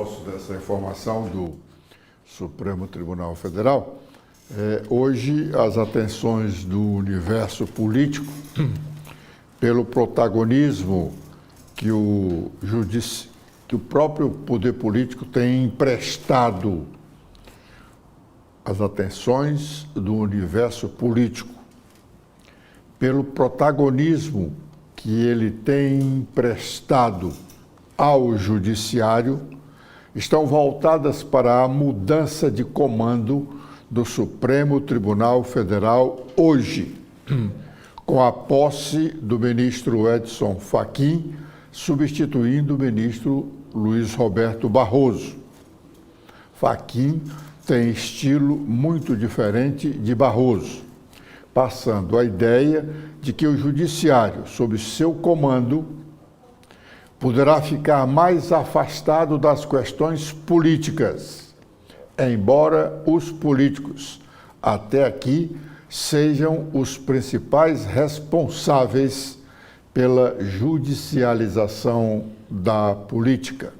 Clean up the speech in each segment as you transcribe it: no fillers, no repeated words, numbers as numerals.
posse dessa informação do Supremo Tribunal Federal, hoje as atenções do universo político, pelo protagonismo que o próprio poder político tem emprestado, as atenções do universo político, pelo protagonismo que ele tem emprestado ao judiciário, estão voltadas para a mudança de comando do Supremo Tribunal Federal hoje, com a posse do ministro Edson Fachin, substituindo o ministro Luiz Roberto Barroso. Fachin tem estilo muito diferente de Barroso, passando a ideia de que o judiciário, sob seu comando, poderá ficar mais afastado das questões políticas, embora os políticos, até aqui, sejam os principais responsáveis pela judicialização da política.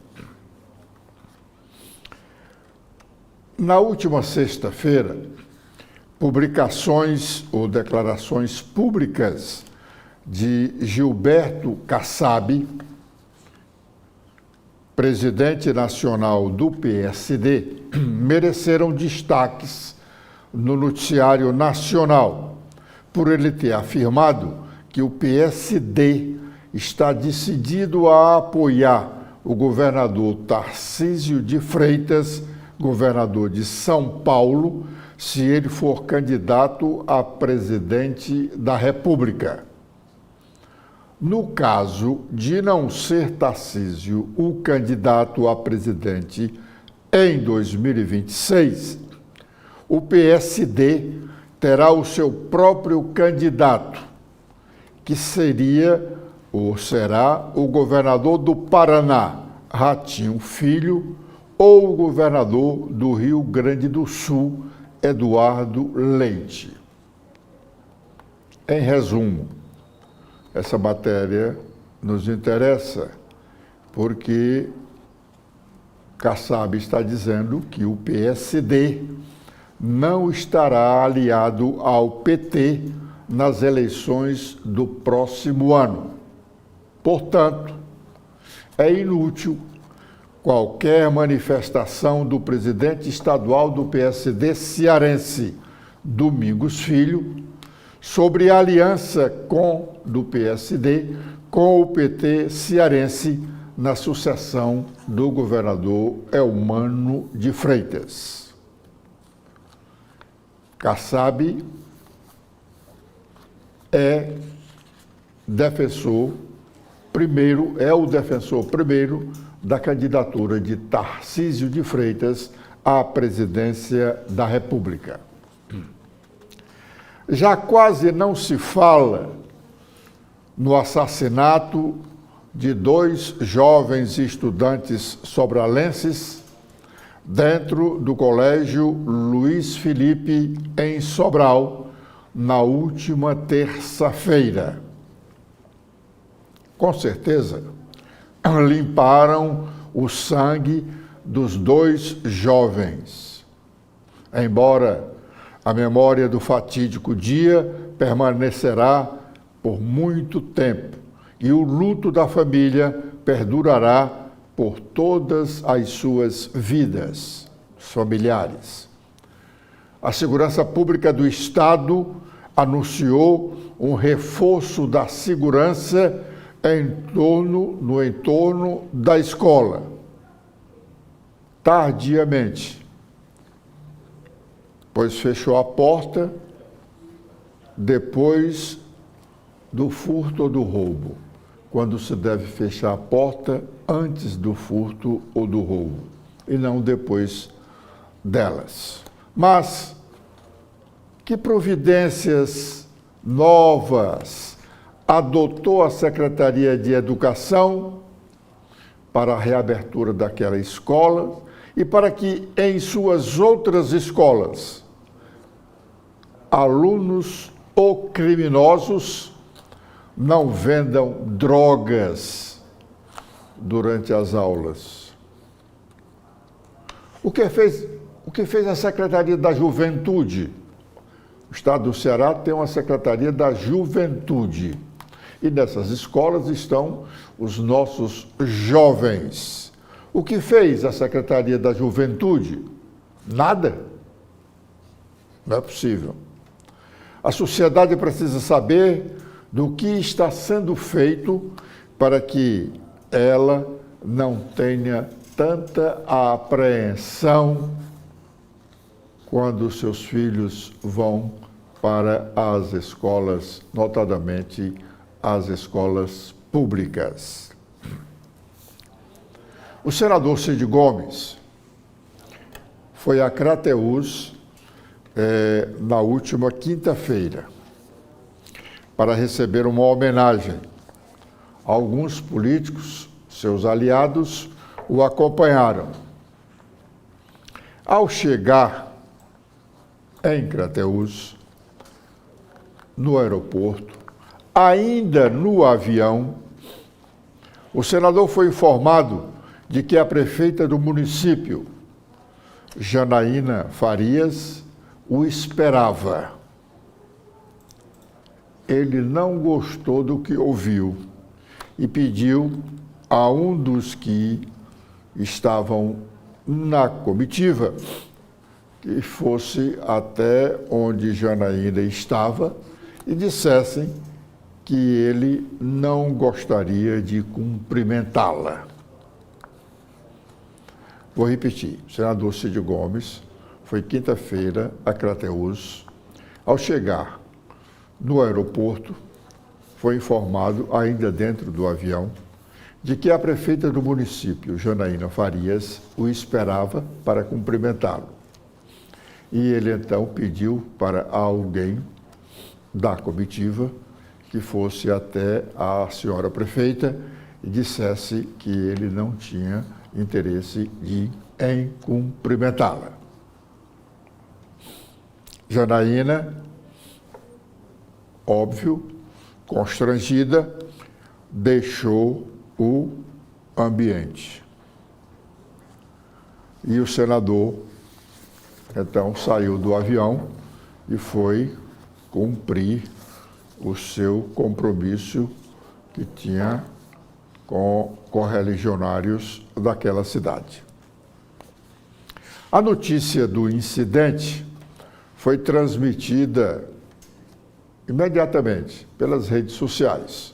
Na última sexta-feira, publicações ou declarações públicas de Gilberto Kassab, presidente nacional do PSD, mereceram destaques no noticiário nacional, por ele ter afirmado que o PSD está decidido a apoiar o governador Tarcísio de Freitas, governador de São Paulo, se ele for candidato a presidente da República. No caso de não ser Tarcísio o candidato a presidente em 2026, o PSD terá o seu próprio candidato, que seria ou será o governador do Paraná, Ratinho Filho, ou o governador do Rio Grande do Sul, Eduardo Leite. Em resumo, essa matéria nos interessa porque Kassab está dizendo que o PSD não estará aliado ao PT nas eleições do próximo ano. Portanto, é inútil qualquer manifestação do presidente estadual do PSD cearense, Domingos Filho, sobre a aliança do PSD com o PT cearense na sucessão do governador Eumano de Freitas. Kassab é o defensor primeiro da candidatura de Tarcísio de Freitas à presidência da República. Já quase não se fala no assassinato de 2 jovens estudantes sobralenses dentro do Colégio Luiz Felipe, em Sobral, na última terça-feira. Com certeza, limparam o sangue dos 2 jovens. Embora a memória do fatídico dia permanecerá por muito tempo e o luto da família perdurará por todas as suas vidas familiares. A Segurança Pública do Estado anunciou um reforço da segurança no entorno da escola, tardiamente, pois fechou a porta depois do furto ou do roubo, quando se deve fechar a porta antes do furto ou do roubo, e não depois delas. Mas que providências novas adotou a Secretaria de Educação para a reabertura daquela escola e para que em suas outras escolas alunos ou criminosos não vendam drogas durante as aulas? O que fez a Secretaria da Juventude? O Estado do Ceará tem uma Secretaria da Juventude. E nessas escolas estão os nossos jovens. O que fez a Secretaria da Juventude? Nada. Não é possível. A sociedade precisa saber do que está sendo feito para que ela não tenha tanta apreensão quando seus filhos vão para as escolas, notadamente as escolas públicas. O senador Cid Gomes foi a Crateús na última quinta-feira para receber uma homenagem. Alguns políticos, seus aliados, o acompanharam. Ao chegar em Crateús, no aeroporto, ainda no avião, o senador foi informado de que a prefeita do município, Janaína Farias, o esperava. Ele não gostou do que ouviu e pediu a um dos que estavam na comitiva que fosse até onde Janaína estava e dissessem que ele não gostaria de cumprimentá-la. Vou repetir, o senador Cid Gomes foi quinta-feira a Crateús. Ao chegar no aeroporto, foi informado, ainda dentro do avião, de que a prefeita do município, Janaína Farias, o esperava para cumprimentá-lo. E ele então pediu para alguém da comitiva que fosse até a senhora prefeita e dissesse que ele não tinha interesse em cumprimentá-la. Janaína, óbvio, constrangida, deixou o ambiente. E o senador, então, saiu do avião e foi cumprir o seu compromisso que tinha com correligionários daquela cidade. A notícia do incidente foi transmitida imediatamente pelas redes sociais,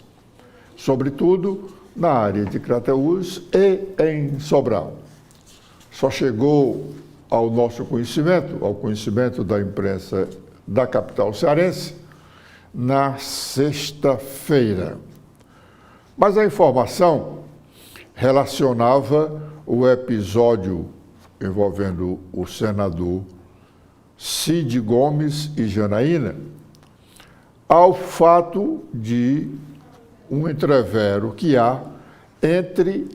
sobretudo na área de Crateús e em Sobral. Só chegou ao nosso conhecimento, ao conhecimento da imprensa da capital cearense, na sexta-feira. Mas a informação relacionava o episódio envolvendo o senador Cid Gomes e Janaína ao fato de um entrevero que há entre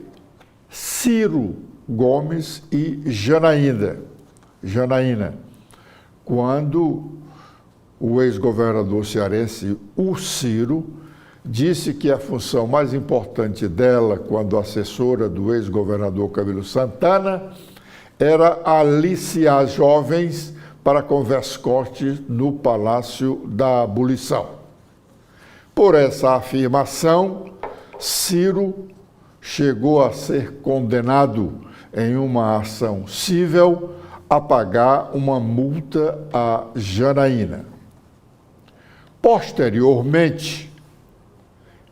Ciro Gomes e Janaína, quando o ex-governador cearense, o Ciro, disse que a função mais importante dela, quando assessora do ex-governador Camilo Santana, era aliciar jovens para converscote no Palácio da Abolição. Por essa afirmação, Ciro chegou a ser condenado em uma ação civil a pagar uma multa a Janaína. Posteriormente,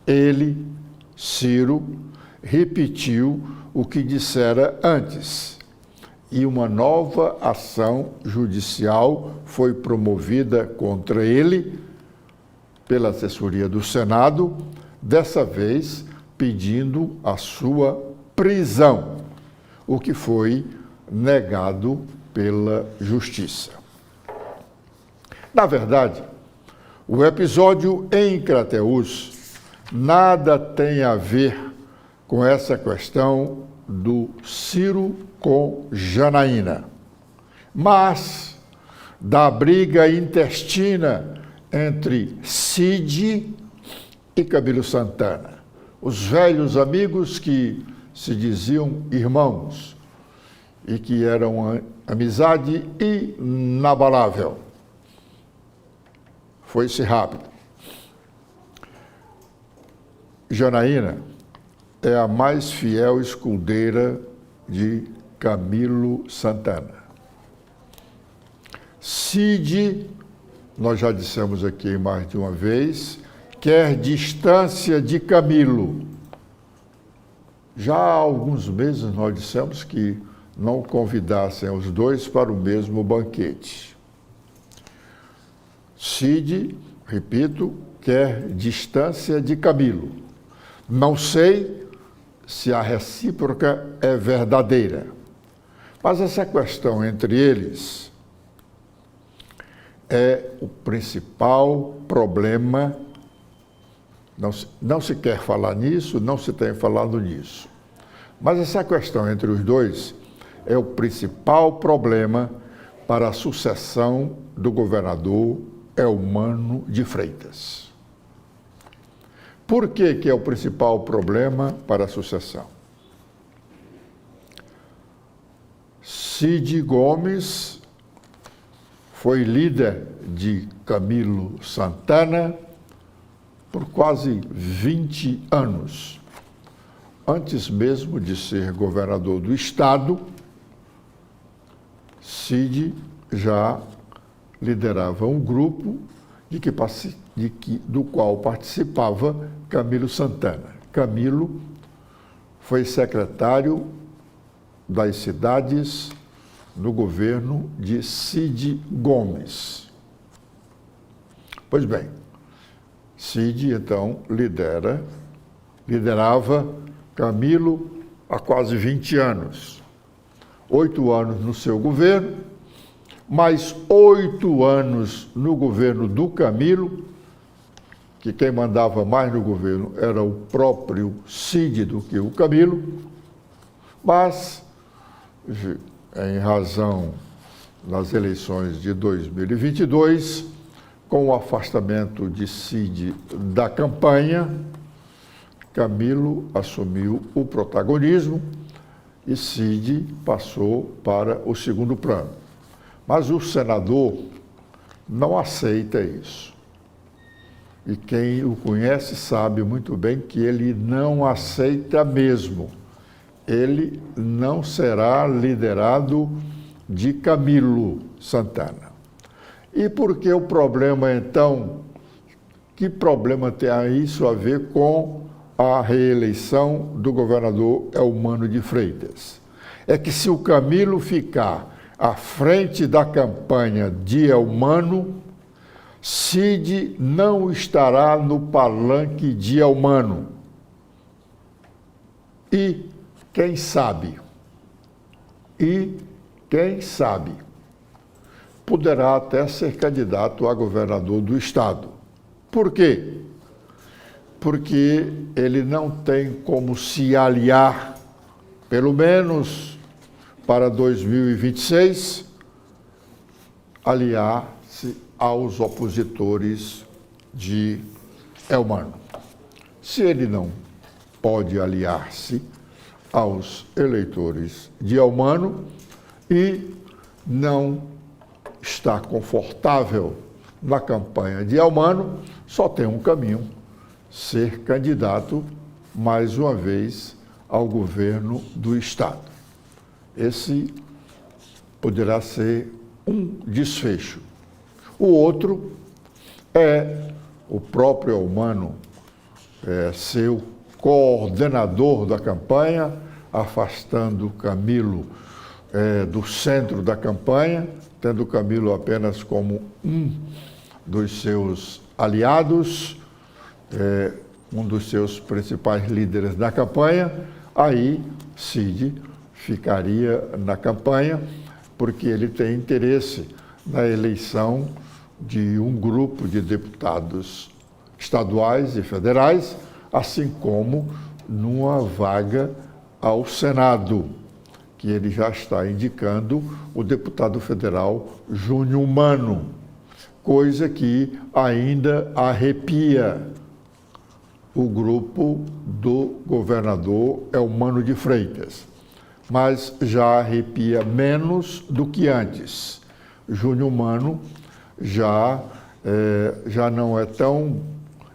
ele, Ciro, repetiu o que dissera antes e uma nova ação judicial foi promovida contra ele pela assessoria do Senado, dessa vez pedindo a sua prisão, o que foi negado pela Justiça. Na verdade, o episódio em Crateús nada tem a ver com essa questão do Ciro com Janaína, mas da briga intestina entre Cid e Camilo Santana, os velhos amigos que se diziam irmãos e que era uma amizade inabalável. Foi-se rápido. Janaína é a mais fiel escudeira de Camilo Santana. Cid, nós já dissemos aqui mais de uma vez, quer distância de Camilo. Já há alguns meses nós dissemos que não convidassem os dois para o mesmo banquete. Cid, repito, quer distância de Camilo. Não sei se a recíproca é verdadeira, mas essa questão entre eles é o principal problema. Não se quer falar nisso, não se tem falado nisso. Mas essa questão entre os dois é o principal problema para a sucessão do governador Eumano de Freitas. Por que é o principal problema para a sucessão? Cid Gomes foi líder de Camilo Santana por quase 20 anos. Antes mesmo de ser governador do estado, Cid já liderava um grupo do qual participava Camilo Santana. Camilo foi secretário das cidades no governo de Cid Gomes. Pois bem, Cid, então, liderava Camilo há quase 20 anos. 8 anos no seu governo, mais 8 anos no governo do Camilo, que quem mandava mais no governo era o próprio Cid do que o Camilo, mas, em razão das eleições de 2022, com o afastamento de Cid da campanha, Camilo assumiu o protagonismo e Cid passou para o segundo plano. Mas o senador não aceita isso. E quem o conhece sabe muito bem que ele não aceita mesmo. Ele não será liderado de Camilo Santana. E por que o problema, então? Que problema tem isso a ver com a reeleição do governador Eumano de Freitas? É que se o Camilo ficar à frente da campanha de Eumano, Cid não estará no palanque de Eumano. E quem sabe, poderá até ser candidato a governador do estado. Por quê? Porque ele não tem como se aliar, pelo menos para 2026, aliar-se aos opositores de Eumano. Se ele não pode aliar-se aos eleitores de Eumano e não está confortável na campanha de Eumano, só tem um caminho: ser candidato, mais uma vez, ao governo do estado. Esse poderá ser um desfecho. O outro é o próprio Eumano ser o coordenador da campanha, afastando Camilo do centro da campanha, tendo Camilo apenas como um dos seus aliados, um dos seus principais líderes da campanha. Aí Cid ficaria na campanha, porque ele tem interesse na eleição de um grupo de deputados estaduais e federais, assim como numa vaga ao Senado, que ele já está indicando o deputado federal Júnior Mano, coisa que ainda arrepia o grupo do governador Eumano de Freitas. mas já arrepia menos do que antes. Júnior Mano já não é tão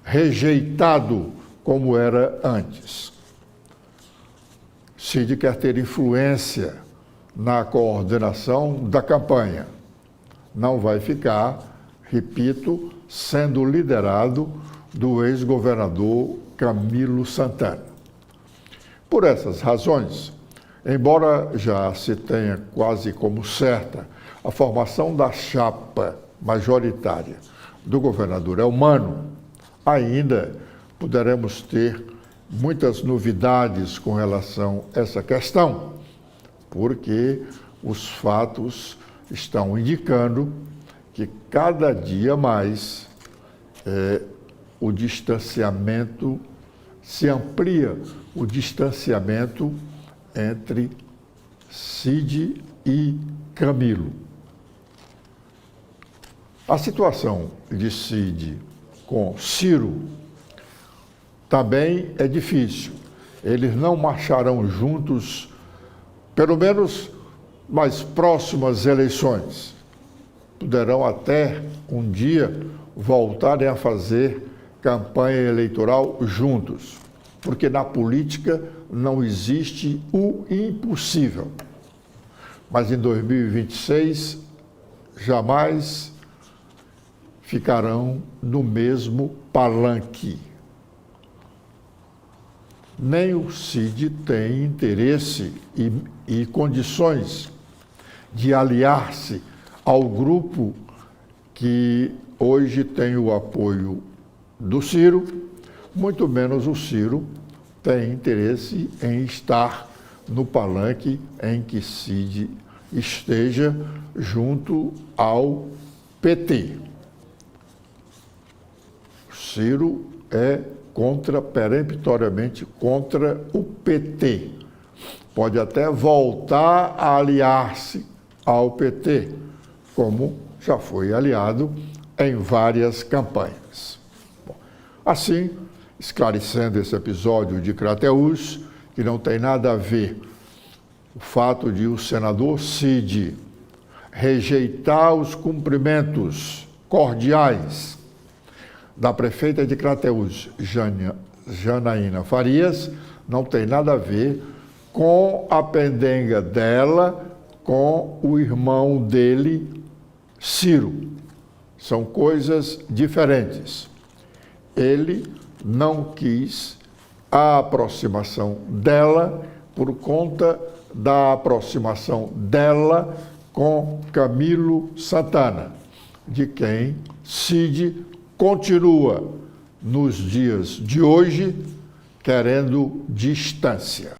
rejeitado como era antes. Cid quer ter influência na coordenação da campanha. Não vai ficar, repito, sendo liderado do ex-governador Camilo Santana. Por essas razões, embora já se tenha quase como certa a formação da chapa majoritária do governador Elmano, ainda poderemos ter muitas novidades com relação a essa questão, porque os fatos estão indicando que cada dia mais o distanciamento se amplia, o distanciamento entre Cid e Camilo. A situação de Cid com Ciro também é difícil. Eles não marcharão juntos, pelo menos nas próximas eleições. Poderão até um dia voltarem a fazer campanha eleitoral juntos, porque na política não existe o impossível. Mas em 2026, jamais ficarão no mesmo palanque. Nem o Cid tem interesse e condições de aliar-se ao grupo que hoje tem o apoio do Ciro, muito menos o Ciro tem interesse em estar no palanque em que Cid esteja junto ao PT. Ciro é peremptoriamente contra o PT. Pode até voltar a aliar-se ao PT, como já foi aliado em várias campanhas. Bom, assim, esclarecendo esse episódio de Crateús, que não tem nada a ver o fato de o senador Cid rejeitar os cumprimentos cordiais da prefeita de Crateús, Janaína Farias, não tem nada a ver com a pendenga dela com o irmão dele, Ciro. São coisas diferentes. Ele não quis a aproximação dela por conta da aproximação dela com Camilo Santana, de quem Cid continua, nos dias de hoje, querendo distância.